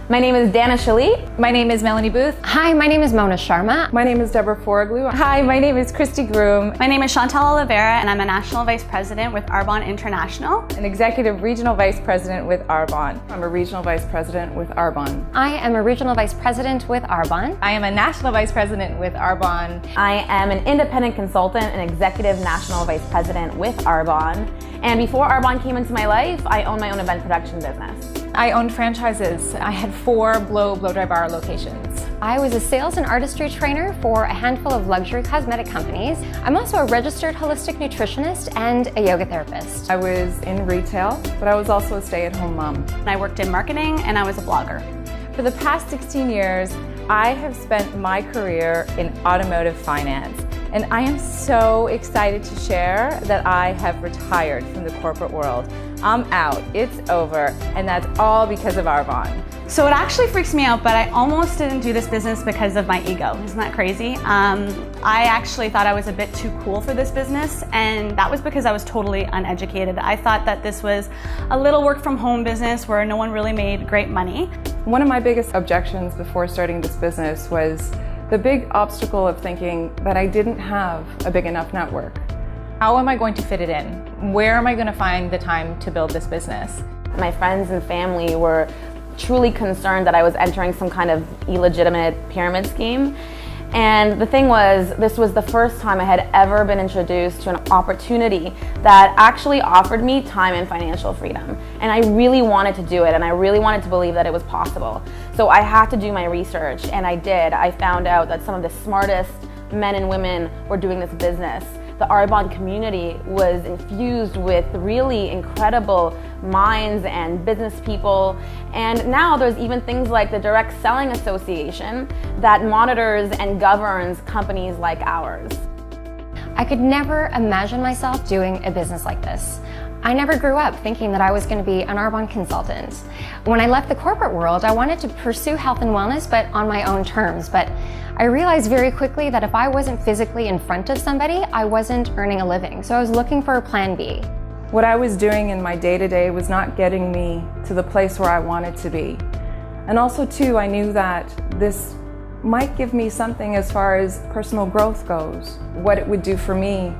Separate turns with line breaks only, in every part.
My name is Dana Shalit.
My name is Melanie Booth.
Hi, my name is Mona Sharma.
My name is Deborah Foraglu.
Hi, my name is Christy Groom.
My name is Chantal Oliveira, and I'm a National Vice President with Arbonne International.
An Executive Regional Vice President with Arbonne. I'm a Regional Vice President with Arbonne.
I am a Regional Vice President with Arbonne.
I am a National Vice President with Arbonne.
I am an independent consultant and Executive National Vice President with Arbonne. And before Arbonne came into my life, I owned my own event production business.
I owned franchises. I had 4 blow dry bar locations.
I was a sales and artistry trainer for a handful of luxury cosmetic companies. I'm also a registered holistic nutritionist and a yoga therapist.
I was in retail, but I was also a stay-at-home mom.
I worked in marketing, and I was a blogger.
For the past 16 years, I have spent my career in automotive finance. And I am so excited to share that I have retired from the corporate world. I'm out, it's over, and that's all because of Arbonne.
So it actually freaks me out, but I almost didn't do this business because of my ego. Isn't that crazy? I actually thought I was a bit too cool for this business, and that was because I was totally uneducated. I thought that this was a little work from home business where no one really made great money.
One of my biggest objections before starting this business was the big obstacle of thinking that I didn't have a big enough network.
How am I going to fit it in? Where am I going to find the time to build this business?
My friends and family were truly concerned that I was entering some kind of illegitimate pyramid scheme. And the thing was, this was the first time I had ever been introduced to an opportunity that actually offered me time and financial freedom. And I really wanted to do it, and I really wanted to believe that it was possible. So I had to do my research, and I did. I found out that some of the smartest men and women were doing this business. The Arbonne community was infused with really incredible minds and business people. And now there's even things like the Direct Selling Association that monitors and governs companies like ours.
I could never imagine myself doing a business like this. I never grew up thinking that I was going to be an Arbonne consultant. When I left the corporate world, I wanted to pursue health and wellness, but on my own terms. But I realized very quickly that if I wasn't physically in front of somebody, I wasn't earning a living. So I was looking for a plan B.
What I was doing in my day-to-day was not getting me to the place where I wanted to be. And also too, I knew that this might give me something as far as personal growth goes, what it would do for me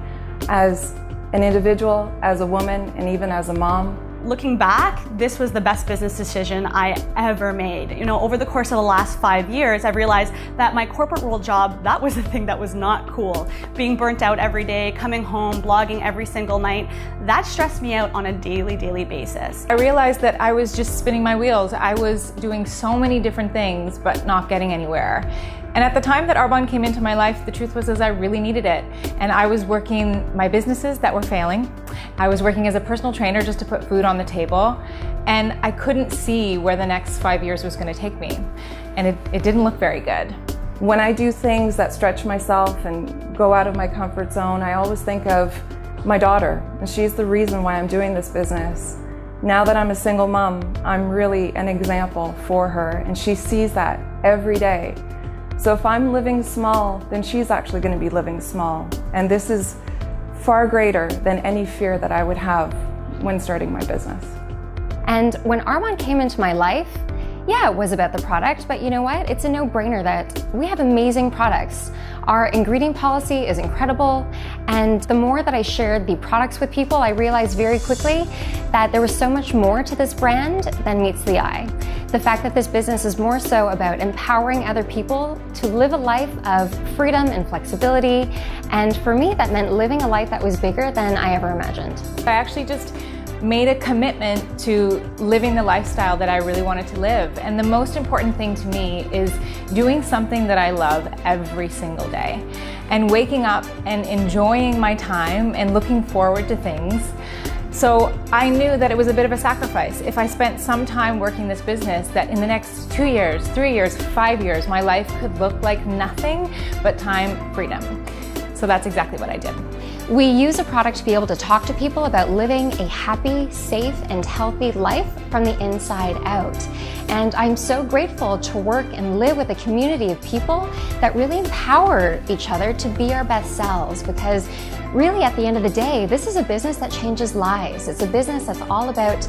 as an individual, as a woman, and even as a mom.
Looking back, this was the best business decision I ever made. You know, over the course of the last 5 years, I realized that my corporate world job, that was the thing that was not cool. Being burnt out every day, coming home, blogging every single night, that stressed me out on a daily basis.
I realized that I was just spinning my wheels. I was doing so many different things, but not getting anywhere. And at the time that Arbonne came into my life, the truth was I really needed it. And I was working my businesses that were failing. I was working as a personal trainer just to put food on the table. And I couldn't see where the next 5 years was going to take me. And it didn't look very good.
When I do things that stretch myself and go out of my comfort zone, I always think of my daughter. And she's the reason why I'm doing this business. Now that I'm a single mom, I'm really an example for her. And she sees that every day. So if I'm living small, then she's actually going to be living small. And this is far greater than any fear that I would have when starting my business.
And when Arbonne came into my life, yeah, it was about the product, but you know what? It's a no-brainer that we have amazing products. Our ingredient policy is incredible, and the more that I shared the products with people, I realized very quickly that there was so much more to this brand than meets the eye. The fact that this business is more so about empowering other people to live a life of freedom and flexibility, and for me, that meant living a life that was bigger than I ever imagined.
I actually just made a commitment to living the lifestyle that I really wanted to live. And the most important thing to me is doing something that I love every single day. And waking up and enjoying my time and looking forward to things. So I knew that it was a bit of a sacrifice. If I spent some time working this business, that in the next 2 years, 3 years, 5 years, my life could look like nothing but time, freedom. So that's exactly what I did.
We use a product to be able to talk to people about living a happy, safe, and healthy life from the inside out. And I'm so grateful to work and live with a community of people that really empower each other to be our best selves, because really at the end of the day, this is a business that changes lives. It's a business that's all about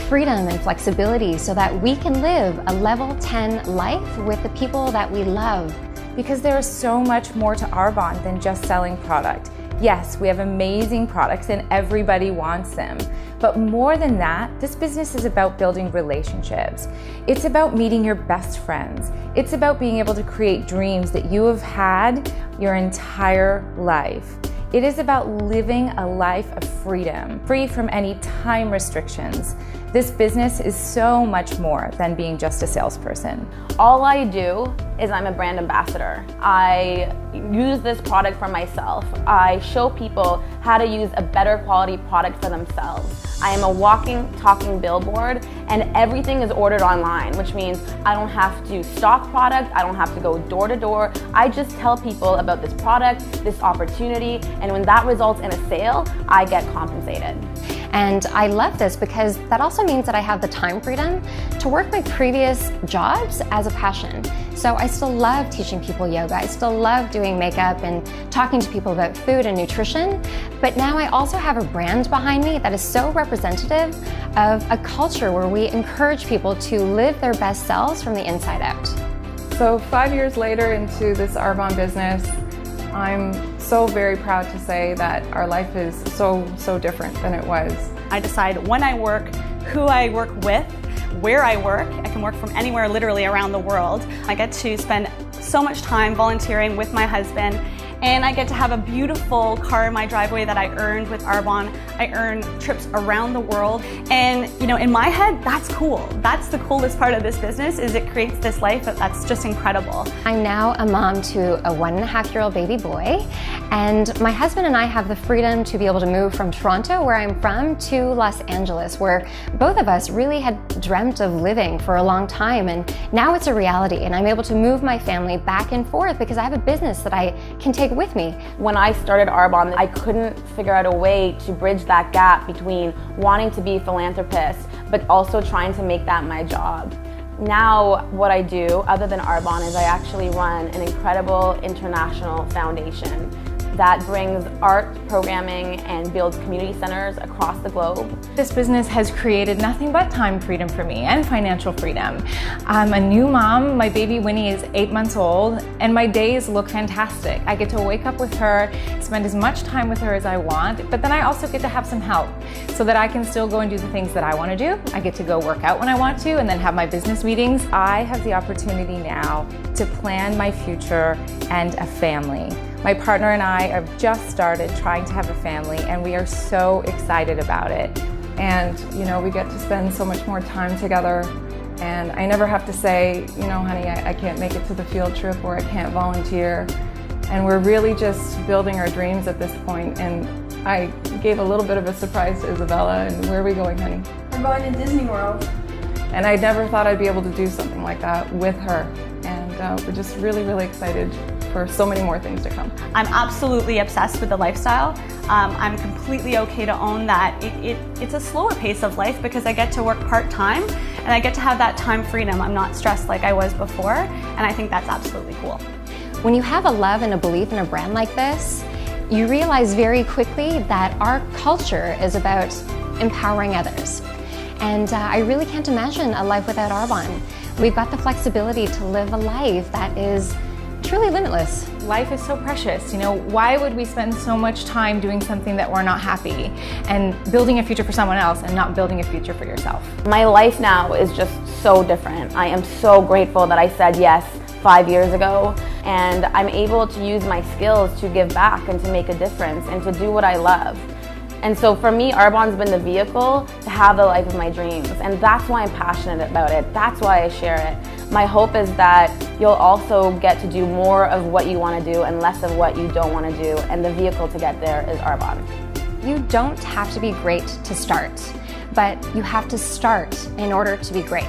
freedom and flexibility so that we can live a level 10 life with the people that we love.
Because there is so much more to Arbonne than just selling product. Yes, we have amazing products and everybody wants them. But more than that, this business is about building relationships. It's about meeting your best friends. It's about being able to create dreams that you have had your entire life. It is about living a life of freedom, free from any time restrictions. This business is so much more than being just a salesperson.
All I do is I'm a brand ambassador. I use this product for myself. I show people how to use a better quality product for themselves. I am a walking, talking billboard, and everything is ordered online, which means I don't have to stock product, I don't have to go door to door. I just tell people about this product, this opportunity, and when that results in a sale, I get compensated.
And I love this because that also means that I have the time freedom to work my previous jobs as a passion. So I still love teaching people yoga, I still love doing makeup and talking to people about food and nutrition, but now I also have a brand behind me that is so representative of a culture where we encourage people to live their best selves from the inside out.
So 5 years later into this Arbonne business, I'm so very proud to say that our life is so different than it was.
I decide when I work, who I work with, where I work. I can work from anywhere literally around the world. I get to spend so much time volunteering with my husband, and I get to have a beautiful car in my driveway that I earned with Arbonne. I earn trips around the world, and you know, in my head, that's cool. That's the coolest part of this business, is it creates this life that's just incredible.
I'm now a mom to a 1.5-year-old baby boy, and my husband and I have the freedom to be able to move from Toronto, where I'm from, to Los Angeles, where both of us really had dreamt of living for a long time, and now it's a reality, and I'm able to move my family back and forth because I have a business that I can take with me.
When I started Arbonne, I couldn't figure out a way to bridge that gap between wanting to be a philanthropist, but also trying to make that my job. Now, what I do, other than Arbonne, is I actually run an incredible international foundation that brings art programming and builds community centers across the globe.
This business has created nothing but time freedom for me and financial freedom. I'm a new mom. My baby Winnie is 8 months old, and my days look fantastic. I get to wake up with her, spend as much time with her as I want, but then I also get to have some help so that I can still go and do the things that I want to do. I get to go work out when I want to and then have my business meetings.
I have the opportunity now to plan my future and a family. My partner and I have just started trying to have a family, and we are so excited about it.
And you know, we get to spend so much more time together, and I never have to say, you know, honey, I can't make it to the field trip, or I can't volunteer. And we're really just building our dreams at this point. And I gave a little bit of a surprise to Isabella. And where are we going, honey?
We're going to Disney World.
And I never thought I'd be able to do something like that with her. And we're just really excited for so many more things to come.
I'm absolutely obsessed with the lifestyle. I'm completely okay to own that it's a slower pace of life because I get to work part-time and I get to have that time freedom. I'm not stressed like I was before, and I think that's absolutely cool.
When you have a love and a belief in a brand like this, you realize very quickly that our culture is about empowering others. And I really can't imagine a life without Arbonne. We've got the flexibility to live a life that is truly limitless.
Life is so precious, you know, why would we spend so much time doing something that we're not happy and building a future for someone else and not building a future for yourself?
My life now is just so different. I am so grateful that I said yes 5 years ago, and I'm able to use my skills to give back and to make a difference and to do what I love. And so for me, Arbonne's been the vehicle to have the life of my dreams, and that's why I'm passionate about it. That's why I share it. My hope is that you'll also get to do more of what you want to do and less of what you don't want to do, and the vehicle to get there is Arbonne.
You don't have to be great to start, but you have to start in order to be great.